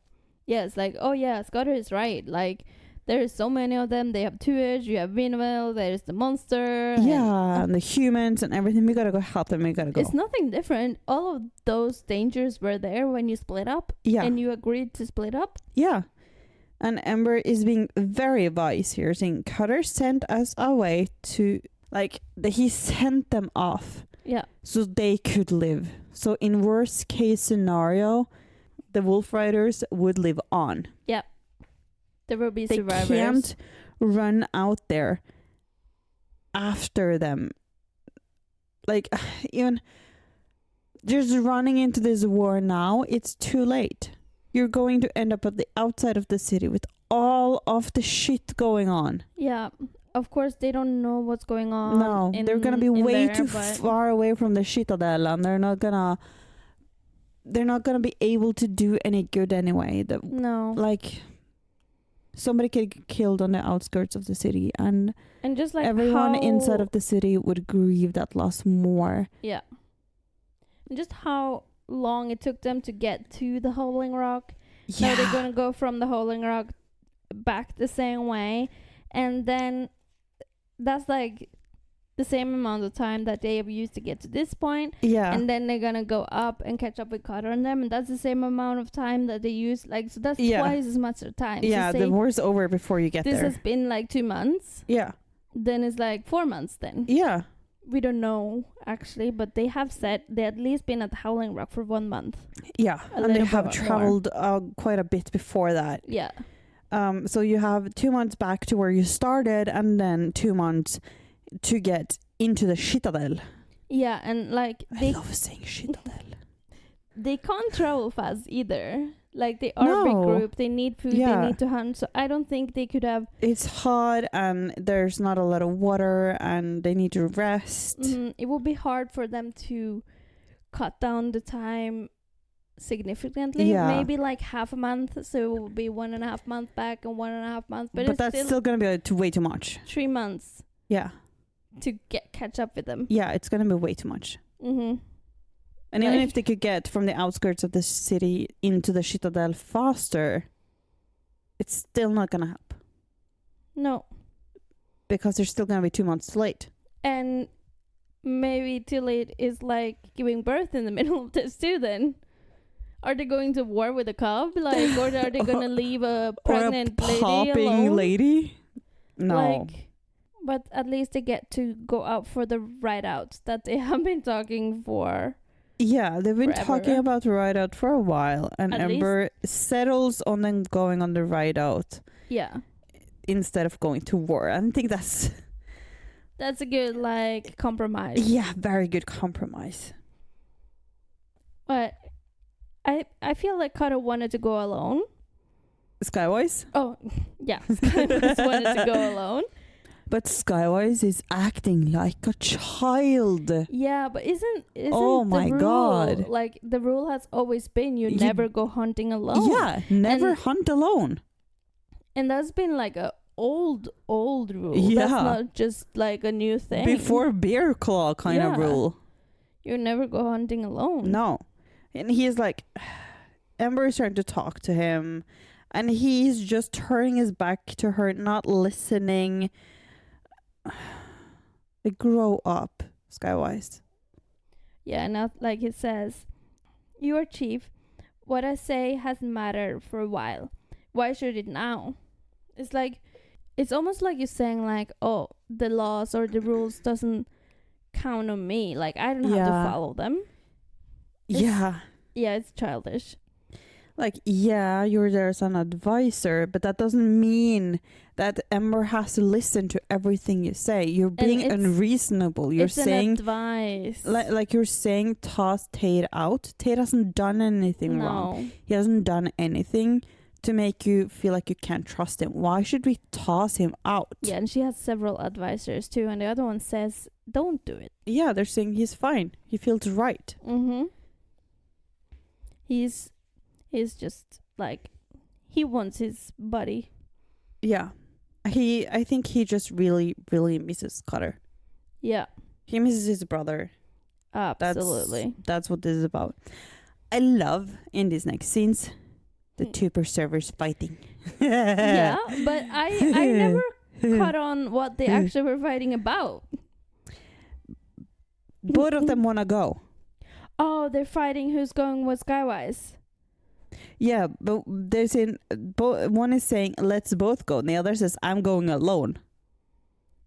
Yeah, it's like, oh yeah, Scouter is right. Like, there's so many of them. They have Teir, you have Winnowills, there's the monster. Yeah, and the humans and everything. We gotta go help them. We gotta go. It's nothing different. All of those dangers were there when you split up. Yeah. And you agreed to split up. Yeah. And Ember is being very wise here, saying Cutter sent us away to, like, he sent them off. Yeah. So they could live. So in worst case scenario, the Wolfriders would live on. Yeah. There will be survivors. They can't run out there after them. Like, even just running into this war now, it's too late. You're going to end up at the outside of the city with all of the shit going on. Yeah. Of course, they don't know what's going on. No, they're going to be way too far away from the citadel, and they're not going to be able to do any good anyway. No. Like, somebody could get killed on the outskirts of the city, and just like everyone inside of the city would grieve that loss more. Yeah. And just how long it took them to get to the Howling Rock. Yeah. Now they're going to go from the Howling Rock back the same way, and then that's like the same amount of time that they have used to get to this point. Yeah. And then they're gonna go up and catch up with Cutter and them, and that's the same amount of time that they use. Like, so that's twice as much of time. Yeah, so the war's over before you get this there. has been like 2 months. Yeah. Then it's like 4 months then. Yeah. We don't know actually, but they have said they at least been at Howling Rock for 1 month. Yeah, and they have traveled quite a bit before that. Yeah. So you have 2 months back to where you started, and then 2 months to get into the citadel. Yeah, and like I love saying citadel. They can't travel fast either. Like, they are a big group. They need food. They need to hunt. So I don't think they could have. It's hot, and there's not a lot of water, and they need to rest. It will be hard for them to cut down the time significantly. Yeah. Maybe like half a month, so it will be 1.5 months back and 1.5 months. But it's that's still gonna be way too much. 3 months. Yeah. To catch up with them. Yeah, it's gonna be way too much. And even if they could get from the outskirts of the city into the citadel faster, it's still not gonna help. No. Because they're still gonna be 2 months late. And maybe too late is like giving birth in the middle of this too then. Are they going to war with a cub? Like, or are they going to leave a pregnant lady alone? Or a popping lady? No. Like, but at least they get to go out for the ride out that they have been talking for. Yeah, they've been forever. talking about the ride out for a while, and At Ember settles on them going on the ride out. Yeah. Instead of going to war. I think that's a good, like, compromise. Yeah, very good compromise. But I feel like Cutter wanted to go alone. Skywise? Oh, yeah. Skywise wanted to go alone. But Skywise is acting like a child. Yeah, but isn't oh my the rule, God. Like, the rule has always been you never go hunting alone. Yeah, never hunt alone. And that's been like a old rule. Yeah. That's not just like a new thing. Before bear claw kind of rule. You never go hunting alone. No. And he's like, Ember is trying to talk to him, and he's just turning his back to her, not listening. Like, grow up, Skywise. Yeah, not like it says, you are chief. What I say has mattered for a while. Why should it now? It's like, it's almost like you're saying like, oh, the laws or the rules doesn't count on me. Like, I don't have to follow them. Yeah, it's childish. Like, yeah, you're there as an advisor, but that doesn't mean that Ember has to listen to everything you say. You're being unreasonable. You're saying advice. Like you're saying, toss Teir out. Teir hasn't done anything wrong. He hasn't done anything to make you feel like you can't trust him. Why should we toss him out? Yeah, and she has several advisors too, and the other one says, don't do it. Yeah, they're saying he's fine. He feels right. Mm-hmm. He's just like, he wants his buddy. Yeah. I think he just really, really misses Cutter. Yeah. He misses his brother. Absolutely. That's what this is about. I love in these next scenes the two preservers fighting. Yeah, but I never caught on what they actually were fighting about. Both of them want to go. Oh, they're fighting who's going with Skywise. Yeah, but they're saying one is saying let's both go, and the other says I'm going alone.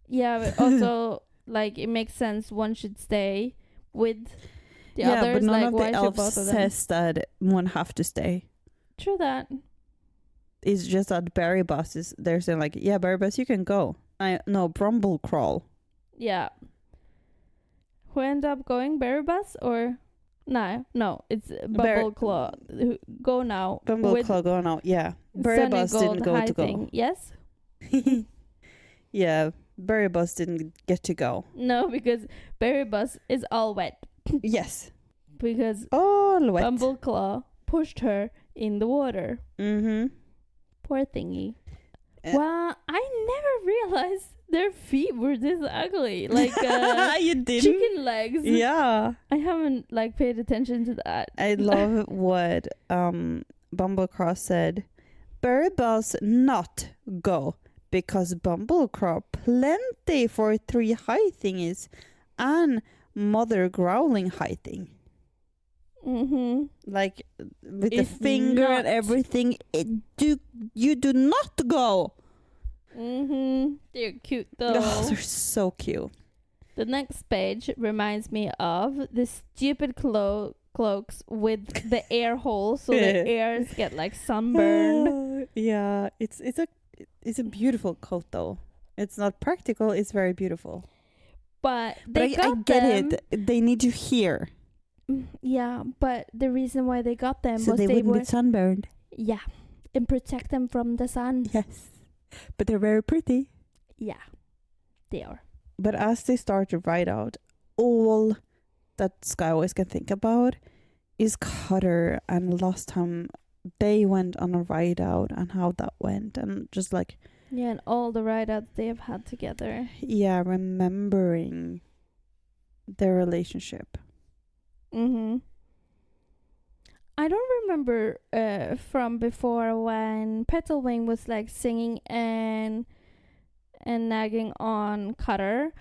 Yeah, but also like it makes sense one should stay with the others. Yeah, but none like, of why the should elves both of them? says that one have to stay. True that. It's just that Berry Bus is they're saying like, yeah, Berry Bus, you can go. No, Brumble Crawl. Yeah. Who end up going, Berry Bus or? No, it's Bumble Claw. Go now. Bumble Claw go now, yeah. Berry Bus didn't go to go. Yes? Yeah, Berry Bus didn't get to go. No, because Berry Bus is all wet. Yes. Because all wet. Bumble Claw pushed her in the water. Mm-hmm. Poor thingy. Well, I never realized their feet were this ugly. Like you didn't? Chicken legs. Yeah. I haven't like paid attention to that. I love what Bumblecraw said. Berry Bus not go because Bumblecraw plenty for 3 high thingies and mother growling high thing. Mm-hmm. Like with the finger and everything. You do not go. Mm-hmm. They're cute though. Oh, they're so cute. The next page reminds me of the stupid cloaks with the air holes, so the ears get like sunburned. Yeah, it's a beautiful coat though. It's not practical. It's very beautiful. But I get it. They need you here. Yeah, but the reason why they got them so was they wouldn't get sunburned. Yeah, and protect them from the sun. Yes, but they're very pretty. Yeah, they are. But as they start to ride out, all that Skywise can think about is Cutter and last time they went on a ride out and how that went, and just like and all the ride outs they have had together. Yeah, remembering their relationship. Mm-hmm. I don't remember from before when Petalwing was like singing and nagging on Cutter.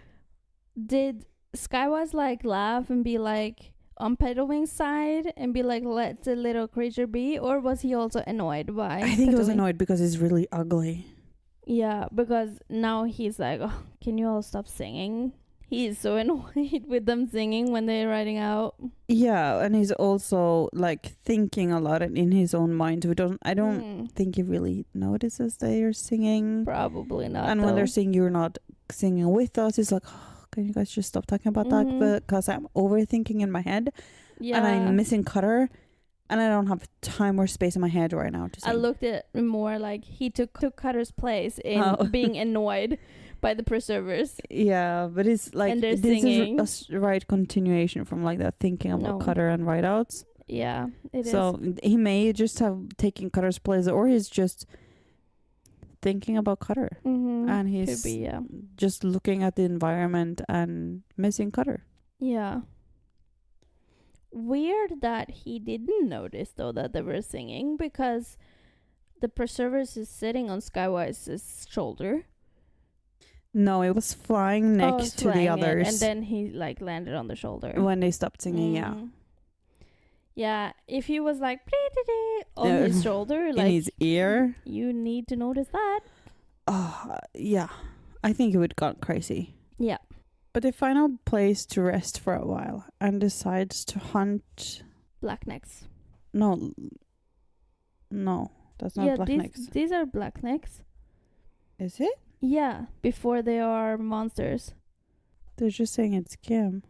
Did Skywise like laugh and be like on Petalwing's side and be like, let the little creature be, or was he also annoyed by I think he was annoyed because he's really ugly. Yeah, because now he's like, oh, can you all stop singing? He's so annoyed with them singing when they're riding out. Yeah, and he's also like thinking a lot in his own mind. I don't think he really notices they are singing. Probably not. And when they're saying you're not singing with us, he's like, oh, can you guys just stop talking about that? Because I'm overthinking in my head. Yeah. And I'm missing Cutter. And I don't have time or space in my head right now to sing. I looked at it more like he took Cutter's place in being annoyed by the preservers. Yeah, but it's like and they're this singing. is a right continuation from like that thinking about Cutter and rideouts. Yeah, it is. So he may just have taken Cutter's place, or he's just thinking about Cutter. Mm-hmm. And Could he's be, yeah. just looking at the environment and missing Cutter. Yeah. Weird that he didn't notice, though, that they were singing, because the Preservers is sitting on Skywise's shoulder. No, it was flying next to the others. And then he, like, landed on the shoulder. When they stopped singing, yeah. Yeah, if he was, like, on his shoulder, like... in his ear. You need to notice that. Yeah. I think it would gone crazy. Yeah. But they find a place to rest for a while and decides to hunt... Blacknecks. No, that's not blacknecks. These are blacknecks. Is it? Yeah, before they are monsters. They're just saying it's Kim.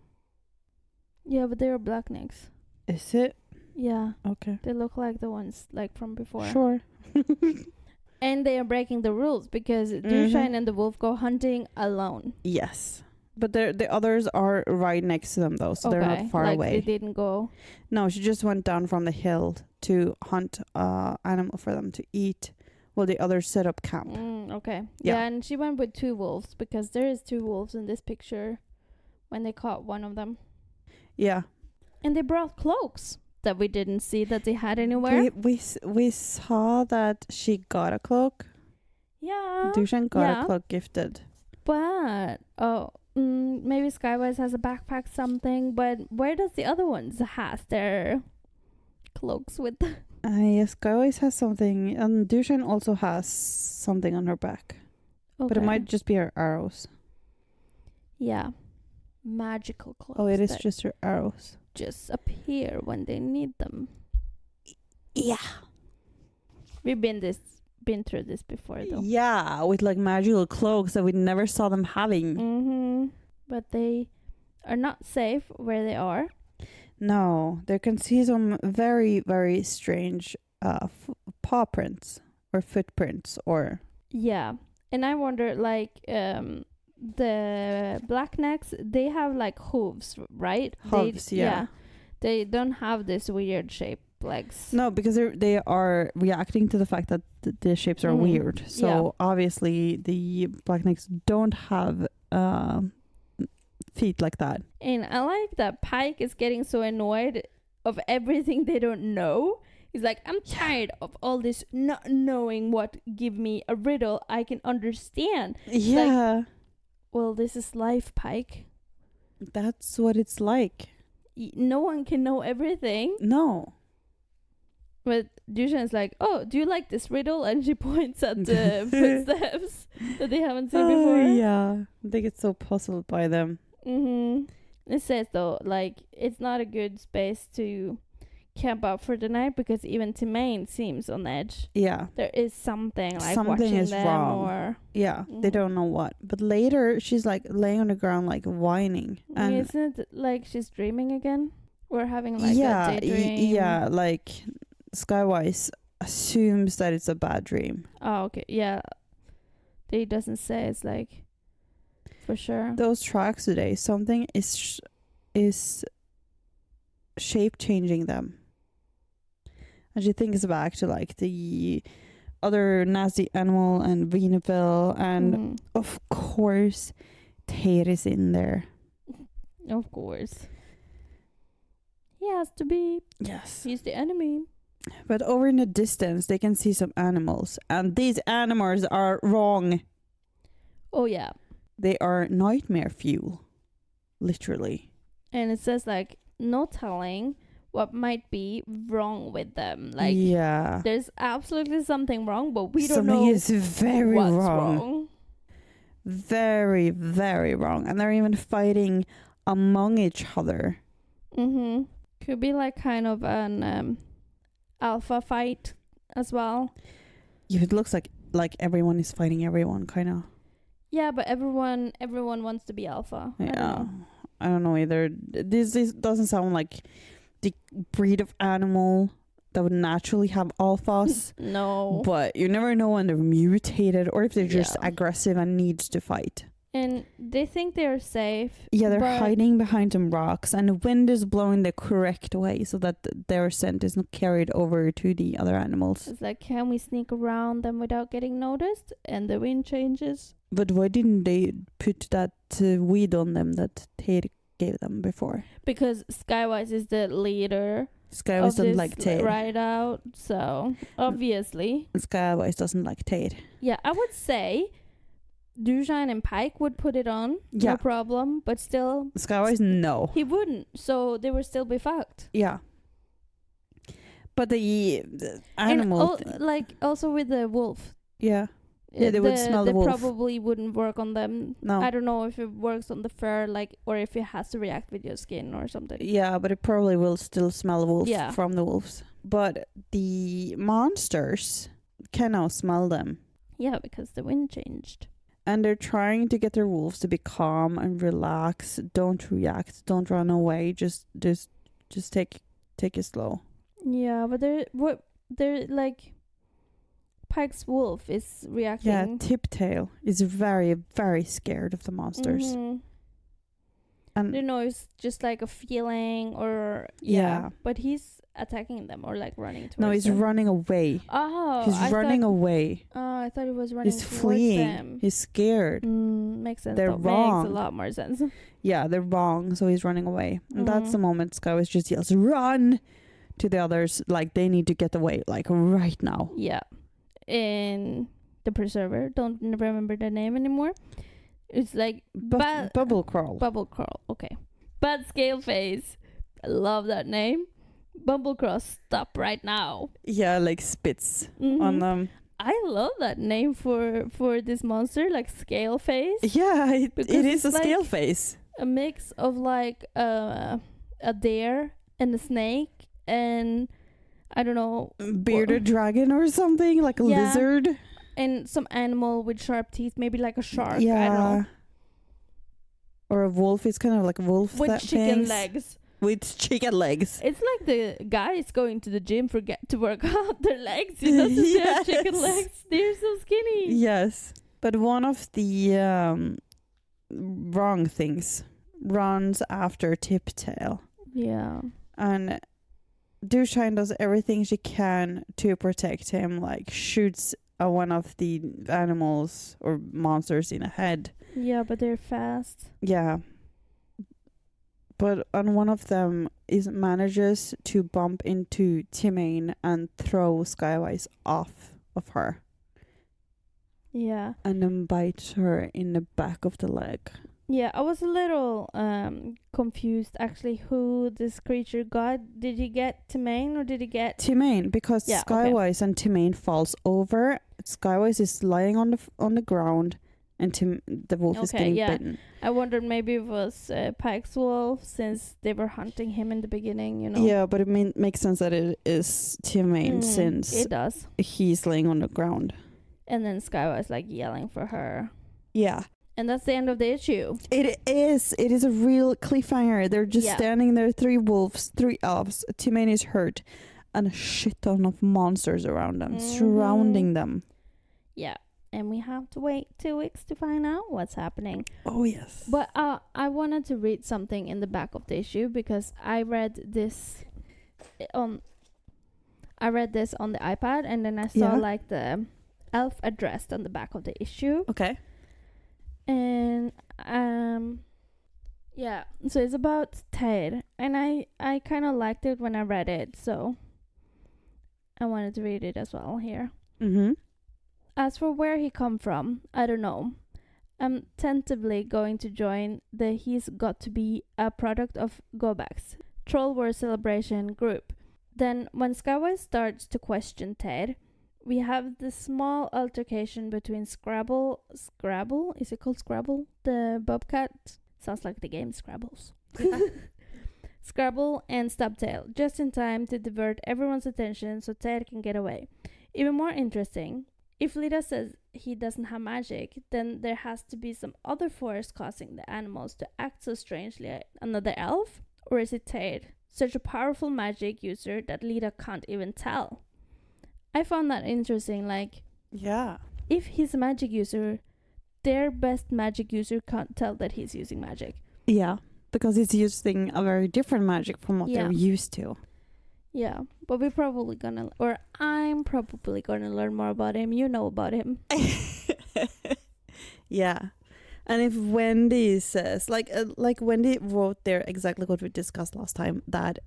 Yeah, but they are blacknecks. Is it? Yeah. Okay. They look like the ones like from before. Sure. And they are breaking the rules because Dewshine and the wolf go hunting alone. Yes. But the others are right next to them though, so they're not far away. They didn't go. No, she just went down from the hill to hunt animal for them to eat while the others set up camp. Okay. Yeah. Yeah, and she went with 2 wolves because there is 2 wolves in this picture when they caught one of them. Yeah. And they brought cloaks that we didn't see that they had anywhere. We saw that she got a cloak. Yeah. Dewshine got a cloak gifted. But, maybe Skywise has a backpack something, but where does the other ones has their cloaks with? Yes, Skywise has something, and Dewshine also has something on her back. Okay. But it might just be her arrows. Yeah. Magical cloaks. Oh, it is just her arrows. Just appear when they need them. Yeah. We've been through this before, though. Yeah, with like magical cloaks that we never saw them having. Mm-hmm. But they are not safe where they are. No, they can see some very, very strange paw prints or footprints or... Yeah, and I wonder, like, the blacknecks, they have like hooves, right? Hooves, yeah. They don't have this weird shaped legs. No, because they are reacting to the fact that the shapes are weird. So obviously the blacknecks don't have feet like that. And I like that Pike is getting so annoyed of everything they don't know. He's like, I'm tired of all this not knowing what. Give me a riddle I can understand. Yeah. Like, well, this is life, Pike. That's what it's like. No one can know everything. No. But Dewshine's like, oh, do you like this riddle? And she points at the footsteps that they haven't seen before. Yeah. They get so puzzled by them. Mm-hmm. It says, though, like, it's not a good space to camp out for the night because even Timmain seems on edge. Yeah. There is something, like, something watching is them wrong. or... Yeah, they don't know what. But later, she's, like, laying on the ground, like, whining. And isn't it like she's dreaming again? Or having, like, a daydream? Yeah, like... Skywise assumes that it's a bad dream. Oh, okay. Yeah. He doesn't say. It's like for sure. Those tracks today, something is shape changing them. And she thinks back to like the other nasty animal and Winnowwill, and of course Teir is in there. Of course. He has to be. Yes. He's the enemy. But over in the distance, they can see some animals. And these animals are wrong. Oh, yeah. They are nightmare fuel. Literally. And it says, like, no telling what might be wrong with them. Like, yeah. There's absolutely something wrong, but we don't know something is very what's wrong. Very, very wrong. And they're even fighting among each other. Mm-hmm. Could be, like, kind of an... alpha fight as well. Yeah, it looks like everyone is fighting everyone, kind of. Yeah, but everyone wants to be alpha. Yeah, I don't know either. This doesn't sound like the breed of animal that would naturally have alphas. No, but you never know when they're mutated or if they're just aggressive and needs to fight. And they think they're safe. Yeah, they're but hiding behind some rocks, and the wind is blowing the correct way so that their scent is not carried over to the other animals. It's like, can we sneak around them without getting noticed? And the wind changes. But why didn't they put that weed on them that Teir gave them before? Because Skywise is the leader. Skywise doesn't like Teir. Ride out, so obviously. Skywise doesn't like Teir. Yeah, I would say Dewshine and Pike would put it on, no problem, but still... Skywise, no. He wouldn't, so they would still be fucked. Yeah. But the animal... also with the wolf. Yeah. Yeah, they would smell the wolf. They probably wouldn't work on them. No. I don't know if it works on the fur, or if it has to react with your skin or something. Yeah, but it probably will still smell wolf from the wolves. But the monsters can now smell them. Yeah, because the wind changed. And they're trying to get their wolves to be calm and relax. Don't react. Don't run away. Just take it slow. Yeah, but they're like... Pike's wolf is reacting. Yeah, Tiptail is very, very scared of the monsters. Mm-hmm. And you know, it's just like a feeling or... Yeah. But he's attacking them or like running towards them. No, he's running away. Oh. He's running away. Oh, I thought he was running towards fleeing. Them. He's scared. Makes sense. They're wrong. Makes a lot more sense. Yeah, they're wrong, so he's running away. And that's the moment Skywise just yells, "Run!" to the others, like they need to get away, like right now. Yeah. In the preserver, don't remember the name anymore. It's like Bubble Crawl. Bubble Crawl, okay. Bad Scale Face. I love that name. Bubble Crawl, stop right now. Yeah, like spits on them. I love that name for this monster, like Scale Face. Yeah, it is a scale face. A mix of like a deer and a snake and I don't know. Bearded dragon or something, like a lizard. And some animal with sharp teeth, maybe like a shark. Yeah. I don't know. Or a wolf. It's kind of like a wolf. With chicken legs. With chicken legs. It's like the guys going to the gym forget to work out their legs. You know, they have chicken legs. They're so skinny. Yes. But one of the wrong things runs after Tiptail. Yeah. And Dewshine does everything she can to protect him, like shoots one of the animals or monsters in the head. Yeah, but they're fast. Yeah. But one of them manages to bump into Timmain and throw Skywise off of her. Yeah. And then bites her in the back of the leg. Yeah, I was a little confused actually who this creature got. Did he get Timmain or did he get... Timmain, because Skywise and Timmain falls over. Skywise is lying on the ground and the wolf is getting bitten. I wondered maybe it was Pike's wolf since they were hunting him in the beginning, you know. Yeah, but it makes sense that it is Timmain since it does. He's laying on the ground. And then Skywise like yelling for her. Yeah. And that's the end of the issue. It is a real cliffhanger. They're just standing there, 3 wolves, 3 elves. Timmain is hurt, and a shit ton of monsters around them, surrounding them. Yeah, and we have to wait 2 weeks to find out what's happening. Oh, yes. But I wanted to read something in the back of the issue because I read this on the iPad, and then I saw like the elf addressed on the back of the issue. Okay. And so it's about Teir, and I kind of liked it when I read it, so I wanted to read it as well here. As for where he come from, I don't know. I'm tentatively going to join the He's Got to Be a Product of Gobacks Troll War Celebration group. Then when Skywise starts to question Teir, we have this small altercation between Scrabble, is it called Scrabble? The bobcat? Sounds like the game Scrabbles. Scrabble and Stubtail, just in time to divert everyone's attention so Teir can get away. Even more interesting, if Leetah says he doesn't have magic, then there has to be some other force causing the animals to act so strangely. Another elf? Or is it Teir, such a powerful magic user that Leetah can't even tell? I found that interesting, like... Yeah. If he's a magic user, their best magic user can't tell that he's using magic. Yeah, because he's using a very different magic from what they're used to. Yeah, but I'm probably gonna learn more about him. You know about him. Yeah. And if Wendy says, like Wendy wrote there exactly what we discussed last time, that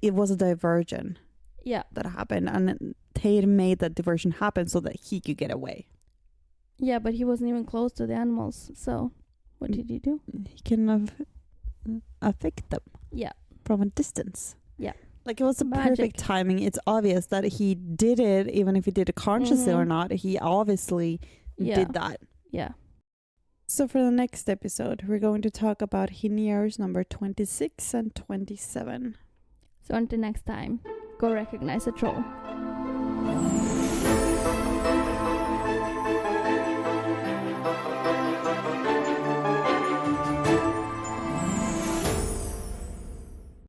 it was a diversion that happened, and Teir made that diversion happen so that he could get away. Yeah, but he wasn't even close to the animals, so what did he do? He couldn't affect them. Yeah. From a distance. Yeah. Like, it was the perfect timing. It's obvious that he did it, even if he did it consciously or not. He obviously did that. Yeah. So for the next episode, we're going to talk about Hiniers number 26 and 27. So until next time, go recognize a troll.